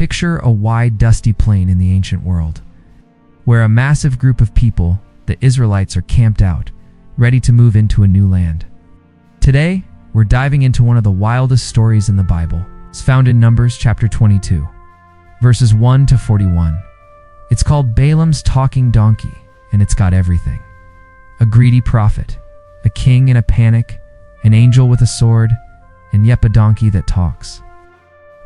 Picture a wide, dusty plain in the ancient world, where a massive group of people, the Israelites, are camped out, ready to move into a new land. Today, we're diving into one of the wildest stories in the Bible. It's found in Numbers chapter 22, verses 1 to 41. It's called Balaam's talking donkey, and it's got everything. A greedy prophet, a king in a panic, an angel with a sword, and yep, a donkey that talks.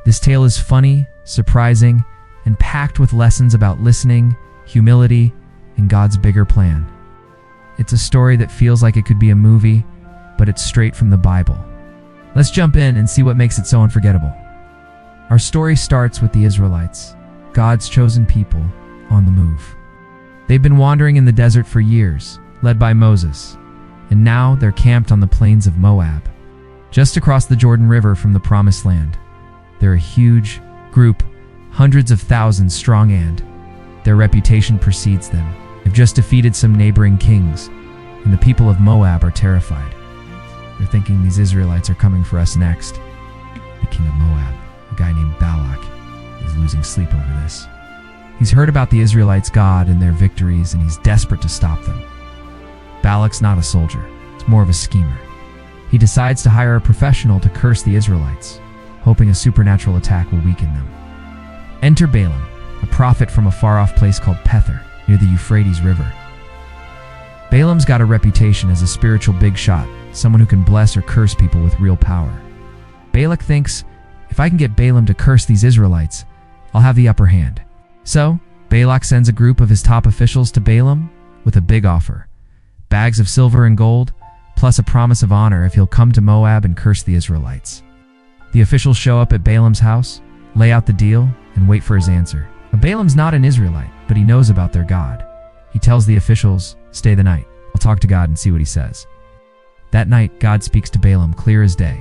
This tale is funny, surprising, and packed with lessons about listening, humility, and God's bigger plan. It's a story that feels like it could be a movie, but it's straight from the Bible. Let's jump in and see what makes it so unforgettable. Our story starts with the Israelites, God's chosen people, on the move. They've been wandering in the desert for years, led by Moses, and now they're camped on the plains of Moab, just across the Jordan River from the Promised Land. They're a huge group, hundreds of thousands strong, and their reputation precedes them. They've just defeated some neighboring kings, and the people of Moab are terrified. They're thinking these Israelites are coming for us next. The king of Moab, a guy named Balaam, is losing sleep over this. He's heard about the Israelites' God and their victories, and he's desperate to stop them. Balak's not a soldier, it's more of a schemer. He decides to hire a professional to curse the Israelites, hoping a supernatural attack will weaken them. Enter Balaam, a prophet from a far-off place called Pether, near the Euphrates River. Balaam's got a reputation as a spiritual big shot, someone who can bless or curse people with real power. Balak thinks, if I can get Balaam to curse these Israelites, I'll have the upper hand. So, Balak sends a group of his top officials to Balaam with a big offer: bags of silver and gold, plus a promise of honor if he'll come to Moab and curse the Israelites. The officials show up at Balaam's house, lay out the deal, and wait for his answer. But Balaam's not an Israelite, but he knows about their God. He tells the officials, stay the night. I'll talk to God and see what he says. That night, God speaks to Balaam clear as day.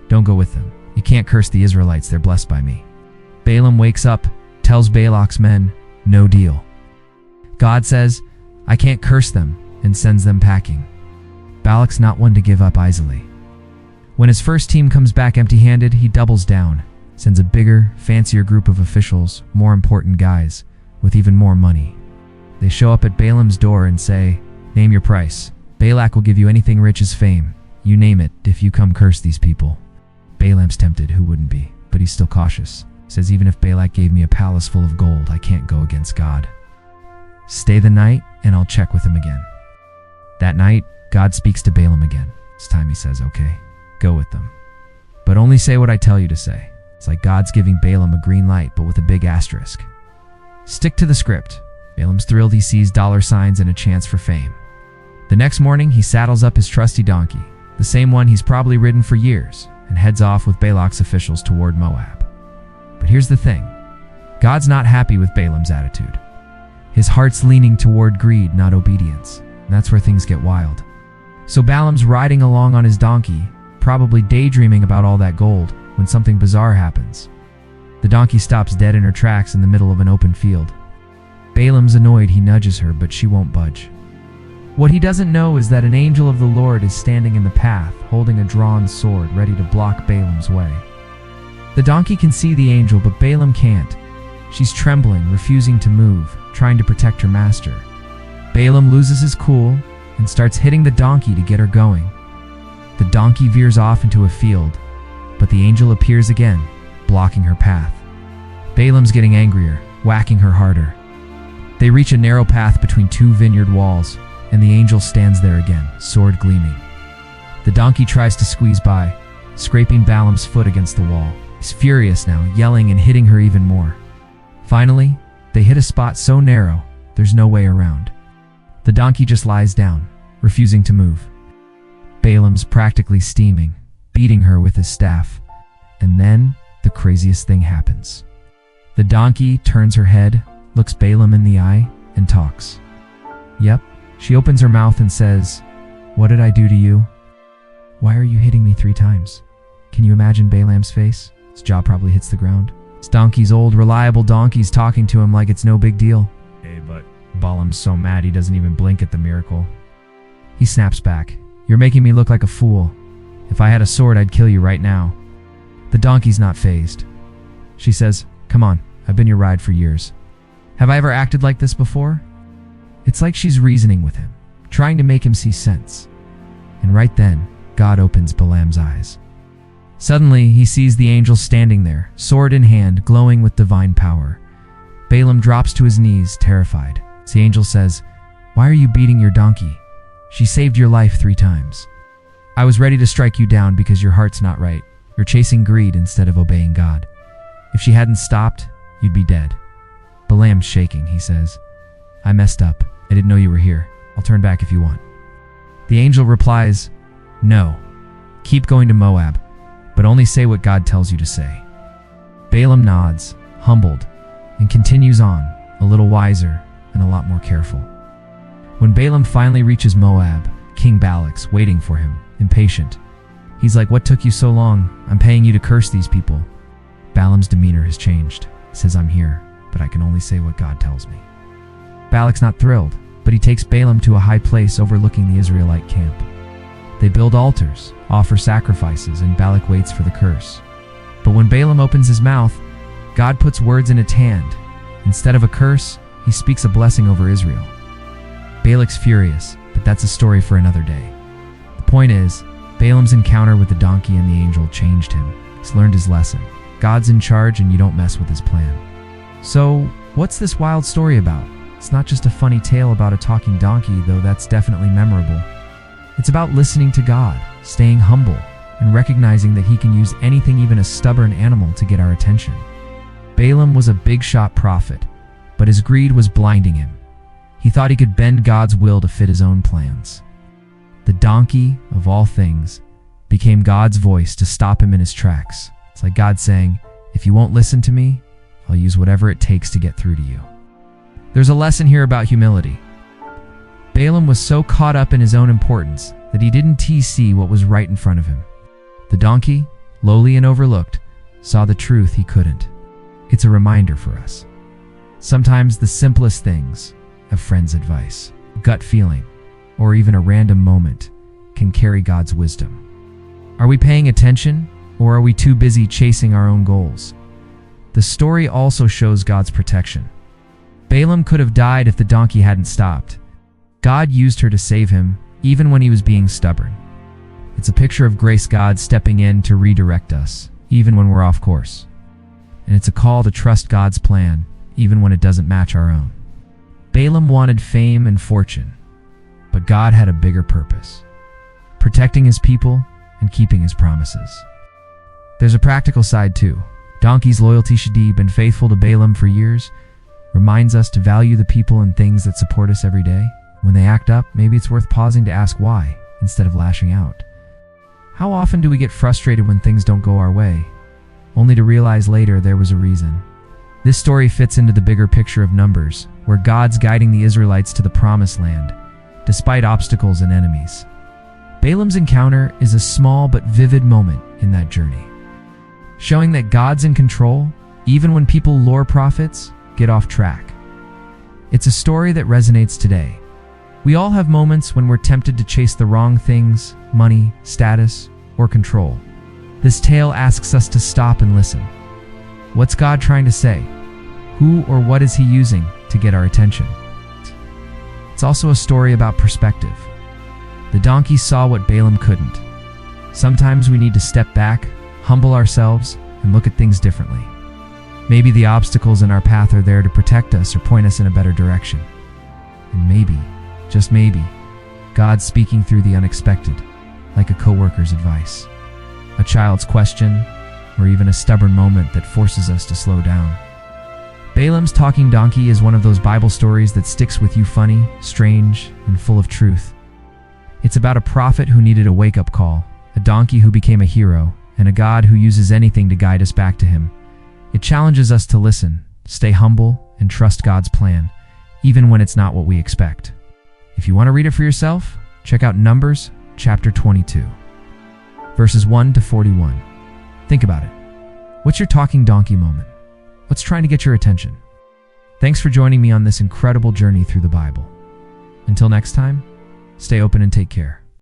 Don't go with them. You can't curse the Israelites, they're blessed by me. Balaam wakes up, tells Balak's men, no deal. God says, I can't curse them, and sends them packing. Balak's not one to give up easily. When his first team comes back empty-handed, he doubles down, sends a bigger, fancier group of officials, more important guys, with even more money. They show up at Balaam's door and say, name your price. Balak will give you anything rich as fame. You name it if you come curse these people. Balaam's tempted, who wouldn't be? But he's still cautious. Says even if Balak gave me a palace full of gold, I can't go against God. Stay the night and I'll check with him again. That night, God speaks to Balaam again. This time he says, okay, go with them. But only say what I tell you to say. It's like God's giving Balaam a green light, but with a big asterisk. Stick to the script. Balaam's thrilled he sees dollar signs and a chance for fame. The next morning, he saddles up his trusty donkey, the same one he's probably ridden for years, and heads off with Balak's officials toward Moab. But here's the thing. God's not happy with Balaam's attitude. His heart's leaning toward greed, not obedience. And that's where things get wild. So Balaam's riding along on his donkey, probably daydreaming about all that gold, when something bizarre happens. The donkey stops dead in her tracks in the middle of an open field. Balaam's annoyed, he nudges her, but she won't budge. What he doesn't know is that an angel of the Lord is standing in the path, holding a drawn sword, ready to block Balaam's way. The donkey can see the angel, but Balaam can't. She's trembling, refusing to move, trying to protect her master. Balaam loses his cool and starts hitting the donkey to get her going. The donkey veers off into a field, but the angel appears again, blocking her path. Balaam's getting angrier, whacking her harder. They reach a narrow path between two vineyard walls, and the angel stands there again, sword gleaming. The donkey tries to squeeze by, scraping Balaam's foot against the wall. He's furious now, yelling and hitting her even more. Finally, they hit a spot so narrow, there's no way around. The donkey just lies down, refusing to move. Balaam's practically steaming, beating her with his staff. And then, the craziest thing happens. The donkey turns her head, looks Balaam in the eye, and talks. Yep, she opens her mouth and says, "What did I do to you? Why are you hitting me 3 times?" Can you imagine Balaam's face? His jaw probably hits the ground. His donkey's old, reliable donkey's talking to him like it's no big deal. Hey, but Balaam's so mad he doesn't even blink at the miracle. He snaps back. "You're making me look like a fool. If I had a sword, I'd kill you right now." The donkey's not fazed. She says, "Come on, I've been your ride for years. Have I ever acted like this before? It's like she's reasoning with him, trying to make him see sense. And right then, God opens Balaam's eyes. Suddenly, he sees the angel standing there, sword in hand, glowing with divine power. Balaam drops to his knees, terrified. The angel says, "Why are you beating your donkey? She saved your life 3 times. I was ready to strike you down because your heart's not right. You're chasing greed instead of obeying God. If she hadn't stopped, you'd be dead." Balaam's shaking, he says, "I messed up. I didn't know you were here. I'll turn back if you want." The angel replies, "No. Keep going to Moab, but only say what God tells you to say." Balaam nods, humbled, and continues on, a little wiser and a lot more careful. When Balaam finally reaches Moab, King Balak's waiting for him, impatient. He's like, "What took you so long? I'm paying you to curse these people." Balaam's demeanor has changed. He says, "I'm here, but I can only say what God tells me." Balak's not thrilled, but he takes Balaam to a high place overlooking the Israelite camp. They build altars, offer sacrifices, and Balak waits for the curse. But when Balaam opens his mouth, God puts words in its hand. Instead of a curse, he speaks a blessing over Israel. Balak's furious, but that's a story for another day. The point is, Balaam's encounter with the donkey and the angel changed him. He's learned his lesson. God's in charge and you don't mess with his plan. So, what's this wild story about? It's not just a funny tale about a talking donkey, though that's definitely memorable. It's about listening to God, staying humble, and recognizing that he can use anything, even a stubborn animal, to get our attention. Balaam was a big-shot prophet, but his greed was blinding him. He thought he could bend God's will to fit his own plans. The donkey, of all things, became God's voice to stop him in his tracks. It's like God saying, "If you won't listen to me, I'll use whatever it takes to get through to you." There's a lesson here about humility. Balaam was so caught up in his own importance that he didn't see what was right in front of him. The donkey, lowly and overlooked, saw the truth he couldn't. It's a reminder for us. Sometimes the simplest things, a friend's advice, gut feeling, or even a random moment, can carry God's wisdom. Are we paying attention, or are we too busy chasing our own goals? The story also shows God's protection. Balaam could have died if the donkey hadn't stopped. God used her to save him, even when he was being stubborn. It's a picture of grace, God stepping in to redirect us, even when we're off course. And it's a call to trust God's plan, even when it doesn't match our own. Balaam wanted fame and fortune, but God had a bigger purpose: protecting his people and keeping his promises. There's a practical side too. Donkey's loyalty, Shadib, been faithful to Balaam for years, reminds us to value the people and things that support us every day. When they act up, maybe it's worth pausing to ask why, instead of lashing out. How often do we get frustrated when things don't go our way, only to realize later there was a reason? This story fits into the bigger picture of Numbers, where God's guiding the Israelites to the promised land, despite obstacles and enemies. Balaam's encounter is a small but vivid moment in that journey, showing that God's in control, even when people lure prophets, get off track. It's a story that resonates today. We all have moments when we're tempted to chase the wrong things, money, status, or control. This tale asks us to stop and listen. What's God trying to say? Who or what is he using to get our attention? It's also a story about perspective. The donkey saw what Balaam couldn't. Sometimes we need to step back, humble ourselves, and look at things differently. Maybe the obstacles in our path are there to protect us or point us in a better direction. And maybe, just maybe, God's speaking through the unexpected, like a coworker's advice, a child's question, or even a stubborn moment that forces us to slow down. Balaam's talking donkey is one of those Bible stories that sticks with you, funny, strange, and full of truth. It's about a prophet who needed a wake-up call, a donkey who became a hero, and a God who uses anything to guide us back to him. It challenges us to listen, stay humble, and trust God's plan, even when it's not what we expect. If you want to read it for yourself, check out Numbers chapter 22, verses 1 to 41. Think about it. What's your talking donkey moment? What's trying to get your attention? Thanks for joining me on this incredible journey through the Bible. Until next time, stay open and take care.